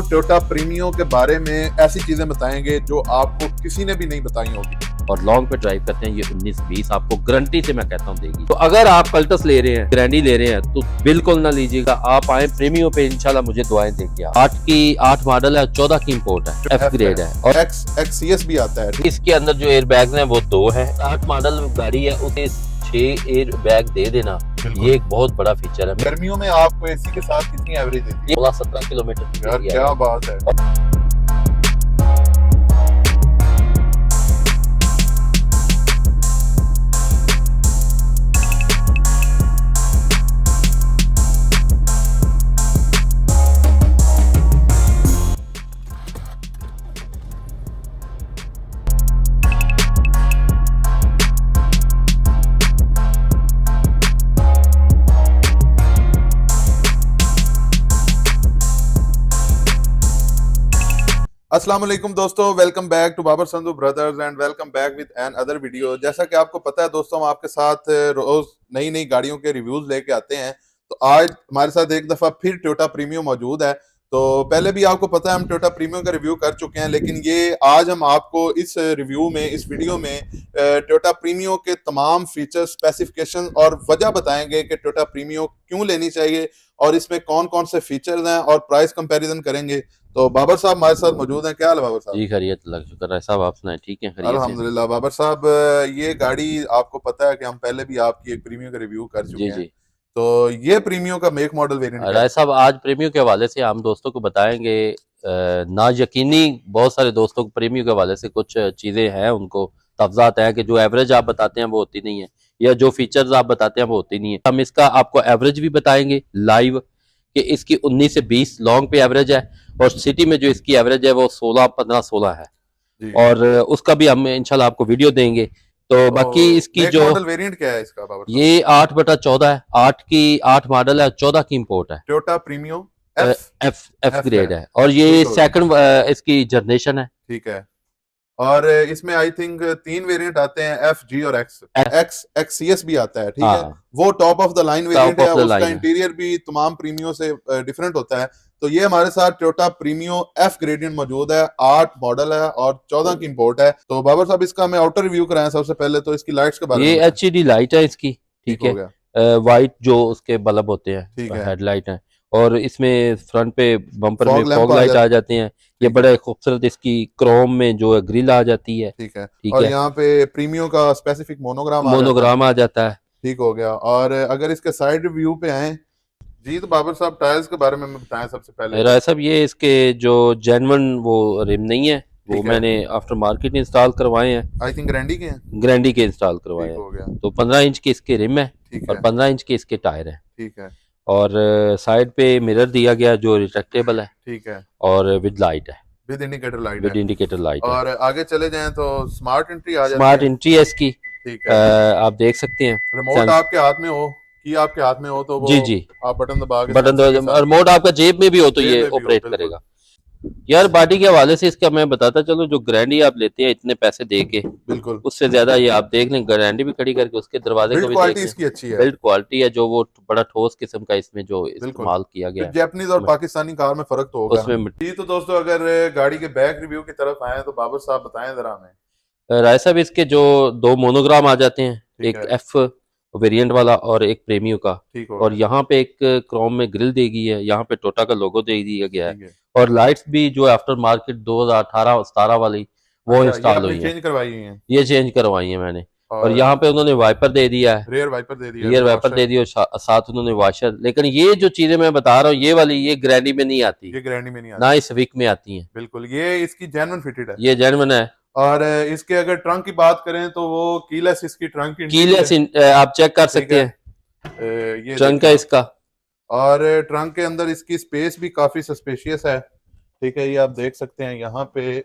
Toyota Premio के बारे में ऐसी चीजें बताएंगे जो आपको किसी ने भी नहीं बताई होगी। और लॉन्ग पे ड्राइव करते हैं ये 19-20 आपको गारंटी से मैं कहता हूँ देगी। तो अगर आप कल्टस ले रहे हैं, ग्रैंडी ले रहे हैं तो बिल्कुल ना लीजिएगा, आप आए प्रीमियो पे, इंशाल्लाह मुझे दुआएं देंगे। 8 मॉडल है, 14 की इंपोर्ट है, एफ ग्रेड है और एक्सीएस भी आता है। इसके अंदर जो एयर बैग है वो 2 है। 8 मॉडल गाड़ी है, उसे 6 एयर बैग दे देना, ये एक बहुत बड़ा फीचर है। गर्मियों में आपको एसी के साथ कितनी एवरेज देती है? 16-17 किलोमीटर। यार क्या बात है। अस्सलाम वालेकुम दोस्तों, welcome back to Babar Sandhu brothers and welcome back with an other video. जैसा कि आपको पता है दोस्तों, हम आपके साथ रोज नई नई गाड़ियों के रिव्यूज लेके आते हैं। तो आज हमारे साथ एक दफा फिर टोयोटा प्रीमियो मौजूद है। तो पहले भी आपको पता है हम टोयोटा प्रीमियो का रिव्यू कर चुके हैं, लेकिन ये आज हम आपको इस रिव्यू में, इस वीडियो में टोयोटा प्रीमियो के तमाम फीचर, स्पेसिफिकेशन और वजह बताएंगे कि टोयोटा प्रीमियो क्यों लेनी चाहिए और इसमें कौन कौन से फीचर्स हैं और प्राइस कंपैरिजन करेंगे। तो बाबर साहब हमारे साथ मौजूद हैं। क्या हाल है बाबर साहब? जी खैरियत, अल्लाह का शुक्र है साहब, आप सुनाए? ठीक है, खैरियत से। अल्हम्दुलिल्लाह। बाबर साहब, ये गाड़ी आपको पता है कि हम पहले भी आपकी एक प्रीमियो का रिव्यू कर चुके हैं। तो ये प्रीमियो का मेक मॉडल वेरिएंट राय साहब, आज प्रीमियो के हवाले से हम दोस्तों को बताएंगे। ना यकीनी बहुत सारे दोस्तों को प्रीमियो के हवाले से कुछ चीज़ें हैं, उनको तफजात हैं कि जो एवरेज आप बताते हैं वो होती नहीं है, या जो फीचर्स आप बताते हैं वो होती नहीं है। हम इसका आपको एवरेज भी बताएंगे लाइव कि इसकी 19 से 20 लॉन्ग पे एवरेज है, और सिटी में जो इसकी एवरेज है वो 16-15-16 है, और उसका भी हम इंशाल्लाह आपको वीडियो देंगे। तो बाकी इसकी जो मॉडल वेरिएंट क्या है इसका बाबर? ये 8/14 है, 8 मॉडल है, 14 की इंपोर्ट है। टोयोटा प्रीमियो एफ ग्रेड है, और ये सेकंड इसकी जनरेशन है। ठीक है। और इसमें आई थिंक 3 वेरिएंट आते हैं, एफ, जी और एक्सीएस भी आता है। ठीक है, वो top of the line variant है, उसका इंटीरियर भी तमाम प्रीमियो से डिफरेंट होता है। तो ये हमारे साथ टोयोटा प्रीमियो एफ ग्रेडियंट मौजूद है, 8 मॉडल है और 14 की इंपोर्ट है। तो बाबर साहब, इसका हमें आउटर रिव्यू कराएं सबसे पहले। तो इसकी लाइट्स के बारे में। ये एचईडी लाइट है इसकी, ठीक है, वाइट जो उसके बल्ब होते हैं, हेडलाइट है, और इसमें फ्रंट पे बम्पर में फॉग लाइट आ जाते हैं। ये बड़ा खूबसूरत इसकी क्रोम में जो है ग्रिल आ जाती है। ठीक है, और यहाँ पे प्रीमियो का स्पेसिफिक मोनोग्राम आ जाता है। ठीक हो गया। और अगर इसके साइड व्यू पे आए जी, तो बाबर साहब टायर्स के बारे में बताएं सबसे पहले। राय साहब, ये इसके जो जेन्युइन वो रिम नहीं है, वो मैंने आफ्टर मार्केट इंस्टॉल करवाए हैं। आई थिंक ग्रैंडी के इंस्टॉल करवाए हैं। तो 15 इंच के इसके रिम है और 15 इंच के इसके टायर है। ठीक है। और साइड पे मिरर दिया गया जो रिट्रैक्टेबल है। ठीक है। और विद लाइट है, विद इंडिकेटर लाइट। और आगे चले जाएं तो स्मार्ट एंट्री आ जाती है। स्मार्ट एंट्री है इसकी। ठीक है। आप देख सकते हैं, रिमोट आपके हाथ में हो, की आपके हाथ में हो तो वो जी आप बटन दबा के, और रिमोट आपका जेब में भी हो तो ये ऑपरेट करेगा। यार बॉडी के हवाले से इसका मैं बताता चलो, जो ग्रैंडी आप लेते हैं इतने पैसे दे के, बिल्कुल उससे ज्यादा ये आप देख लें, ग्रैंडी भी खड़ी करके उसके दरवाजे को भी क्वालिटी इसकी अच्छी है। बिल्ड क्वालिटी है, जो वो बड़ा ठोस किस्म का इसमें जो इस्तेमाल किया गया है। जापानीज और पाकिस्तानी कार में फर्क तो होगा उसमें। तो दोस्तों, अगर गाड़ी के बैक रिव्यू की तरफ आए तो बाबर साहब बताएं जरा हमें। राय साहब, इसके जो 2 मोनोग्राम आ जाते हैं, एक एफ वेरिएंट वाला और एक प्रीमियो का, और यहाँ पे एक क्रोम में ग्रिल दी गई है, यहाँ पे टोटा का लोगो दे दिया गया है, और लाइट्स भी जो आफ्टर मार्केट 2018-17 वाली वो इंस्टॉल हुई है, ये चेंज करवाई है मैंने। और यहाँ पे उन्होंने वाइपर दे दिया है, रियर वाइपर दे दिया, और साथ उन्होंने वॉशर। लेकिन ये जो चीजें मैं बता रहा हूँ, ये वाली ये ग्रैंडी में नहीं आती, ना इस विक में आती है। बिल्कुल, ये इसकी जेन्युइन फिटेड है, ये जेन्युइन है। और इसके अगर ट्रंक की बात करें तो वो कीलेस, इसकी ट्रंक कीलेस आप चेक कर सकते हैं, ये ट्रंक है इसका। और ट्रंक के अंदर इसकी स्पेस भी काफी सस्पेशियस है। ठीक है, ये आप देख सकते हैं, यहाँ पे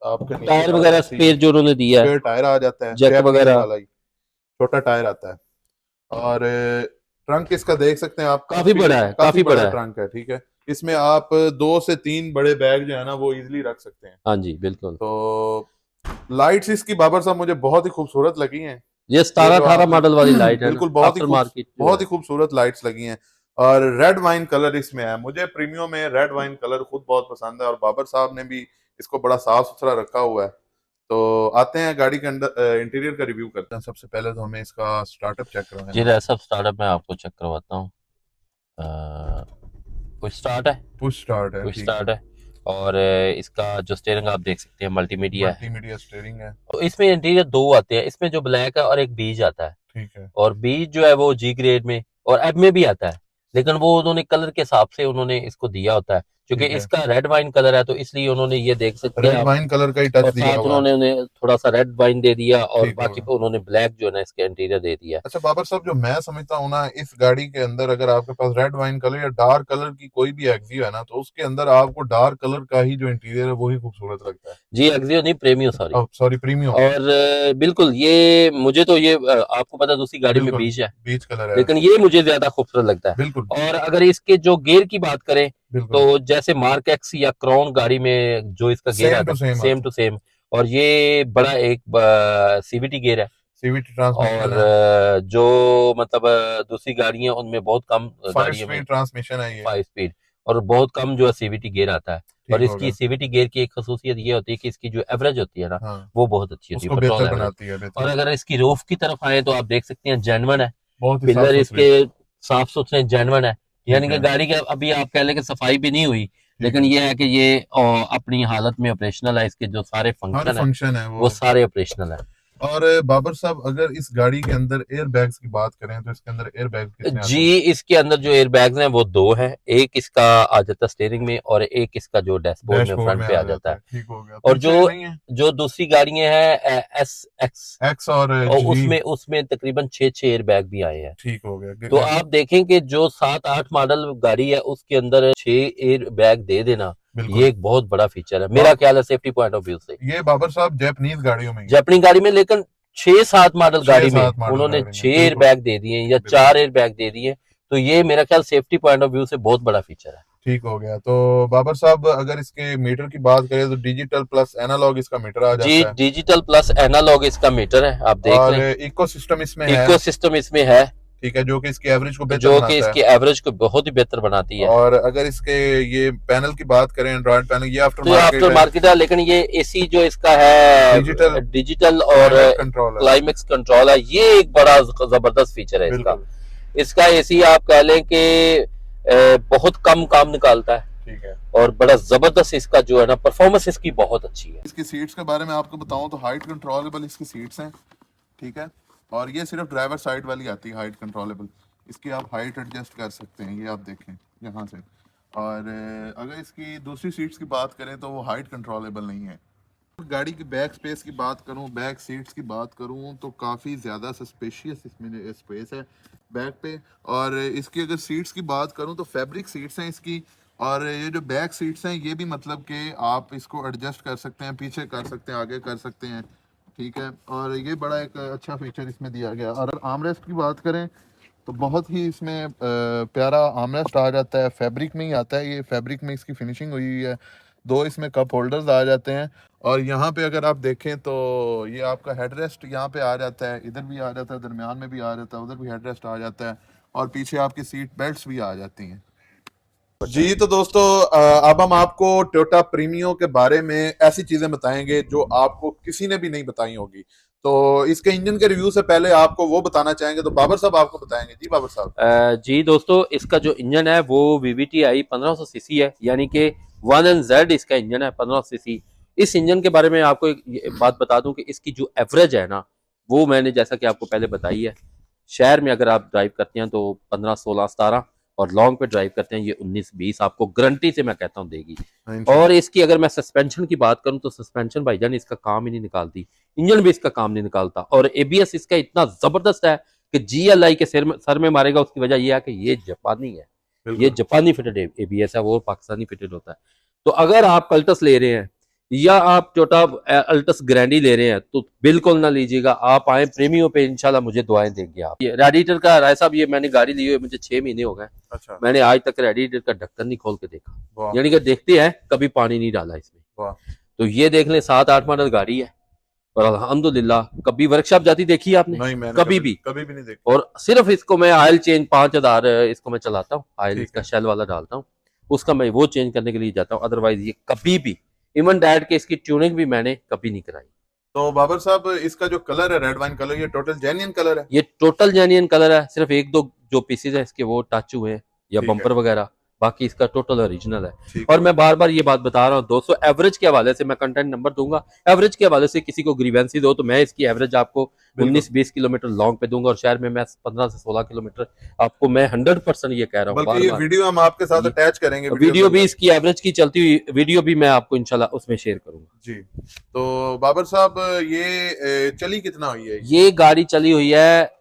आपका टायर वगैरह स्पेस जो उन्होंने दिया है, टायर आ जाता है, जैक वगैरह छोटा टायर आता है। और ट्रंक इसका देख सकते हैं आप, काफी बड़ा है, काफी बड़ा ट्रंक है। ठीक है, इसमें आप 2 से 3 बड़े बैग जो है ना वो इजीली रख सकते हैं। हाँ जी बिल्कुल। तो लाइट्स इसकी बाबर साहब मुझे बहुत ही खूबसूरत लगी हैं। ये 17-18 मॉडल वाली लाइट है, बिल्कुल बहुत ही खूबसूरत लाइट्स लगी हैं। और रेड वाइन कलर इसमें है। मुझे प्रीमियम में रेड वाइन कलर खुद बहुत पसंद है और बाबर साहब ने भी इसको बड़ा साफ सुथरा रखा हुआ है। तो आते हैं गाड़ी के अंदर इंटीरियर का रिव्यू करते हैं। सबसे पहले तो हमें इसका स्टार्टअप चेक करवाना जी है। सब स्टार्टअप में आपको चेक करवाता हूँ। पुश स्टार्ट है, पुश स्टार्ट है, पुश ठीक स्टार्ट है। है। और इसका जो स्टीयरिंग आप देख सकते हैं मल्टीमीडिया है। मल्टीमीडिया स्टीयरिंग है। तो इसमें इंटीरियर दो आते हैं, इसमें जो ब्लैक है और एक बीज आता है। ठीक है। और बीज जो है वो जी ग्रेड में और एफ में भी आता है, लेकिन वो उन्होंने कलर के हिसाब से उन्होंने इसको दिया होता है, क्योंकि ठीक है। इसका रेड वाइन कलर है तो इसलिए उन्होंने ये देख सकते हैं रेड आप। वाइन कलर का ही टच और दिया साथ हुआ है। उन्होंने उन्हें थोड़ा सा रेड वाइन दे दिया और ठीक बाकी होगा। पे उन्होंने ब्लैक जो है ना इसके इंटीरियर दे दिया है। अच्छा बाबर साहब, जो मैं समझता हूँ ना, इस गाड़ी के अंदर अगर आपके पास रेड वाइन कलर या डार्क कलर की कोई भी एक्सियो है ना, तो उसके अंदर आपको डार्क कलर का ही जो इंटीरियर है वही खूबसूरत लगता है। जी एक्सियो नहीं, प्रेमियो सॉरी। Sorry, premium. और बिल्कुल ये मुझे तो ये आपको पता है दूसरी गाड़ी में बिल्कुल बीज है, बीच कलर है। लेकिन ये मुझे ज्यादा खूबसूरत लगता है। बिल्कुल और अगर इसके जो गियर की बात करें बिल्कुल तो जैसे मार्क एक्स या क्राउन गाड़ी में जो इसका गियर सेम आता टू है सेम सेम आता टू है। सेम, और ये बड़ा एक सीवीटी गियर है। सीवीटी ट्रांसमिशन और है। जो मतलब दूसरी गाड़ियां उनमें बहुत कम 5 गाड़ियों में स्पीड ट्रांसमिशन है ये। 5 स्पीड और बहुत कम जो है सीवीटी गियर आता है। और ठीक हो इसकी गया। सीवीटी गियर की एक खसूसियत ये होती है कि इसकी जो एवरेज होती है ना हाँ, वो बहुत अच्छी होती है, उसको पेट्रोल बेहतर एवरेज। बनाती है, और बेहतर। अगर इसकी रूफ की तरफ आए तो आप देख सकते हैं जेन्युइन है, बहुत ही साफ पिलर सुथरी। इसके साफ सुथरे जेन्युइन है। ठीक यानी कि है। गाड़ी के अभी आप कह लें कि सफाई भी नहीं हुई, ठीक लेकिन है। ये है कि ये अपनी हालत में ऑपरेशनल है, इसके जो सारे हर फंक्शन है फंक्शन है वो वो। सारे ऑपरेशनल है। और बाबर साहब, अगर इस गाड़ी के अंदर एयर बैग्स की बात करें तो इसके अंदर एयर बैग कितने आते जी हैं? इसके अंदर जो एयर बैग्स हैं वो दो हैं, एक इसका आ जाता है स्टीयरिंग में और एक इसका जो डैशबोर्ड में डैशबोर्ड फ्रंट में पे आ आ जाता जाता है। है, ठीक हो गया। और पीछे नहीं है? जो दूसरी गाड़ियां हैं एस एक्स, एक्स और और जी। उसमें उसमें तकरीबन 6 एयर बैग भी आए हैं। ठीक हो गया। तो आप देखें कि जो 7-8 मॉडल गाड़ी है उसके अंदर 6 एयर बैग दे देना, बिल्कुल। ये एक बहुत बड़ा फीचर है मेरा ख्याल है सेफ्टी पॉइंट ऑफ व्यू से। ये बाबर साहब जैपनीज गाड़ियों में ही है। जापानी गाड़ी में, लेकिन 6-7 मॉडल छह गाड़ी में सात मॉडल उन्होंने गाड़ी में, 6 एयर बिल्कुल। बैग दे दिए या बिल्कुल 4 एयर बैग दे दिए, तो ये मेरा ख्याल सेफ्टी पॉइंट ऑफ व्यू से बहुत बड़ा फीचर है। ठीक हो गया। तो बाबर साहब, अगर इसके मीटर की बात करें तो डिजिटल प्लस एनालॉग इसका मीटर आ जी जाता है। डिजिटल प्लस एनालॉग इसका मीटर है, आप देख और लें। इको सिस्टम इसमें है। इको सिस्टम इसमें है, ठीक है, जो कि इसकी एवरेज को बेहतर जो कि बनाता है। इसकी एवरेज को बहुत ही बेहतर बनाती है। और अगर इसके ये पैनल की बात करें, एंड्रॉइड पैनल, ये आफ्टर तो ये मार्केट आफ्टर है। मार्केट है, लेकिन ये एसी जो इसका है डिजिटल डिजिटल और क्लाइमेट कंट्रोल है। क्लाइमेक्स कंट्रोल है, ये एक बड़ा जबरदस्त फीचर है इसका। बिल्कुल। इसका एसी आप कह लें कि बहुत कम काम निकालता है ठीक है। और बड़ा जबरदस्त इसका जो है ना परफॉर्मेंस इसकी बहुत अच्छी है। इसकी सीट्स के बारे में आपको बताऊं तो हाइट कंट्रोलेबल इसकी सीट्स हैं। ठीक है। और ये सिर्फ ड्राइवर साइड वाली आती है हाइट कंट्रोलेबल। इसकी आप हाइट एडजस्ट कर सकते हैं, ये आप देखें यहाँ से। और अगर इसकी दूसरी सीट्स की बात करें तो वो हाइट कंट्रोलेबल नहीं है। गाड़ी की बैक स्पेस की बात करूं, बैक सीट्स की बात करूं, तो काफ़ी ज़्यादा स्पेशियस इसमें स्पेस है बैक पे। और इसकी अगर सीट्स की बात करूं तो फैब्रिक सीट्स हैं इसकी। और ये जो बैक सीट्स हैं ये भी मतलब कि आप इसको एडजस्ट कर सकते हैं, पीछे कर सकते हैं, आगे कर सकते हैं। ठीक है। और ये बड़ा एक अच्छा फीचर इसमें दिया गया। और आर्मरेस्ट की बात करें तो बहुत ही इसमें प्यारा आर्मरेस्ट आ जाता है, फैब्रिक में ही आता है, ये फैब्रिक में इसकी फिनिशिंग हुई हुई है। दो इसमें कप होल्डर्स आ जाते हैं। और यहाँ पे अगर आप देखें तो ये आपका हेडरेस्ट यहाँ पे आ जाता है, इधर भी आ जाता है, दरमियान में भी आ जाता है, उधर भी हेडरेस्ट आ जाता है। और पीछे आपकी सीट बेल्ट्स भी आ जाती हैं। जी तो दोस्तों, अब हम आपको टोयोटा प्रीमियो के बारे में ऐसी चीजें बताएंगे जो आपको किसी ने भी नहीं बताई होगी। तो इसके इंजन के रिव्यू से पहले आपको वो बताना चाहेंगे, तो बाबर साहब आपको बताएंगे। जी बाबर साहब। जी दोस्तों, इसका जो इंजन है वो VVTi 1500 सीसी है, यानी कि 1NZ इसका इंजन है 1500 सीसी। इस इंजन के बारे में आपको एक बात बता दूं कि इसकी जो एवरेज है ना वो मैंने जैसा कि आपको पहले बताई है, शहर में अगर आप ड्राइव करते हैं तो 15, 16, 17 और लॉन्ग पे ड्राइव करते हैं ये 19, 20 आपको गारंटी से मैं कहता हूँ देगी। और इसकी अगर मैं सस्पेंशन की बात करूं तो सस्पेंशन भाईजान इसका काम ही नहीं निकालती, इंजन भी इसका काम नहीं निकालता। और ABS इसका इतना जबरदस्त है कि GLI के सर में मारेगा। उसकी वजह यह है कि ये जापानी है, ये जापानी फिटेड ABS है, वो पाकिस्तानी फिटेड होता है। तो अगर आप कल्टस ले रहे हैं या आप टोयोटा अल्टस ग्रैंडी ले रहे हैं तो बिल्कुल ना लीजिएगा, आप आए प्रीमियो पे, इंशाल्लाह मुझे दुआएं देंगे आप। ये रेडिएटर का राय साहब, ये मैंने गाड़ी ली हुई है, मुझे 6 महीने हो गए। अच्छा। मैंने आज तक रेडिएटर का ढक्कन नहीं खोल के देखा, यानी कि देखते हैं कभी पानी नहीं डाला इसमें। तो ये देख लें 7-8 मॉडल गाड़ी है और अल्हम्दुलिल्लाह। कभी वर्कशॉप जाती देखी है आपने? नहीं, मैंने कभी भी नहीं देखी। और सिर्फ इसको मैं ऑयल चेंज 5000 इसको मैं चलाता हूँ, ऑयल ठीक इसका है। शेल वाला डालता हूँ, उसका मैं वो चेंज करने के लिए जाता हूँ। अदरवाइज ये कभी भी, इवन डैड के इसकी ट्यूनिंग भी मैंने कभी नहीं कराई। तो बाबर साहब, इसका जो कलर है रेड वाइन कलर, ये टोटल जेन्युइन कलर है? ये टोटल जेन्युइन कलर है, सिर्फ एक दो जो पीसेज है इसके वो टच हुए हैं या ठीक है। बम्पर वगैरह, बाकी इसका टोटल ओरिजिनल है। ठीक और है। मैं बार बार ये बात बता रहा हूँ दोस्तों, एवरेज के हवाले से मैं कंटेंट नंबर दूंगा, एवरेज के हवाले से किसी को ग्रीवेंसी दो तो मैं इसकी एवरेज आपको बिल्कुल। 19-20 किलोमीटर लॉन्ग पे दूंगा, और शहर में मैं 15 से 16 किलोमीटर आपको मैं 100% ये कह रहा हूँ। बल्कि ये वीडियो हम आपके साथ अटैच करेंगे, वीडियो भी इसकी एवरेज की चलती हुई वीडियो भी मैं आपको इंशाल्लाह उसमें शेयर करूंगा जी। तो बाबर साहब, ये चली कितना हुई है? ये गाड़ी चली हुई है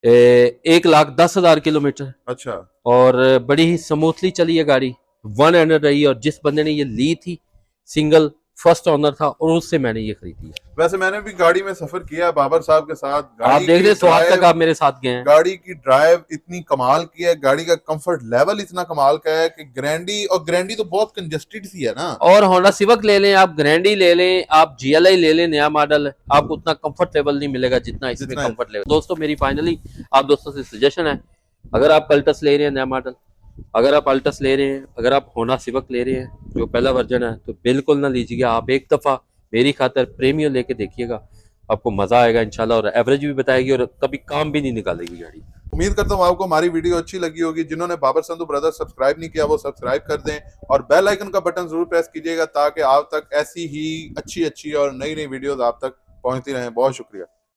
1,10,000 किलोमीटर। अच्छा। और बड़ी ही स्मूथली चली है गाड़ी, 1 एंड रही। और जिस बंदे ने ये ली थी, सिंगल फर्स्ट ओनर था, और उससे मैंने ये खरीदी है। वैसे मैंने भी गाड़ी में सफर किया बाबर साहब के साथ। आप देख रहे स्वाद तक आप मेरे साथ गए हैं। गाड़ी की ड्राइव इतनी कमाल की है, गाड़ी का कंफर्ट लेवल इतना कमाल का है कि ग्रैंडी तो बहुत कंजेस्टेड सी है ना। और होंडा सिविक ले लें आप, ग्रैंडी ले लें आप, GLI ले लें, नया मॉडल, आपको उतना कंफर्ट लेवल नहीं मिलेगा जितना इसमें कंफर्ट लेवल। दोस्तों मेरी फाइनली आप दोस्तों से सजेशन है, अगर आप कल्टस ले रहे हैं नया मॉडल, अगर आप अल्टस ले रहे हैं, अगर आप होंडा सिविक ले रहे हैं जो पहला वर्जन है, तो बिल्कुल ना लीजिएगा। आप एक दफ़ा मेरी खातर प्रीमियम लेके देखिएगा, आपको मज़ा आएगा इंशाल्लाह, और एवरेज भी बताएगी और कभी काम भी नहीं निकालेगी गाड़ी। उम्मीद करता हूँ आपको हमारी वीडियो अच्छी लगी होगी। जिन्होंने बाबर संधू ब्रदर सब्सक्राइब नहीं किया वो सब्सक्राइब कर दें, और बेल आइकन का बटन जरूर प्रेस कीजिएगा ताकि आप तक ऐसी ही अच्छी और नई वीडियोस आप तक पहुंचती रहें। बहुत शुक्रिया।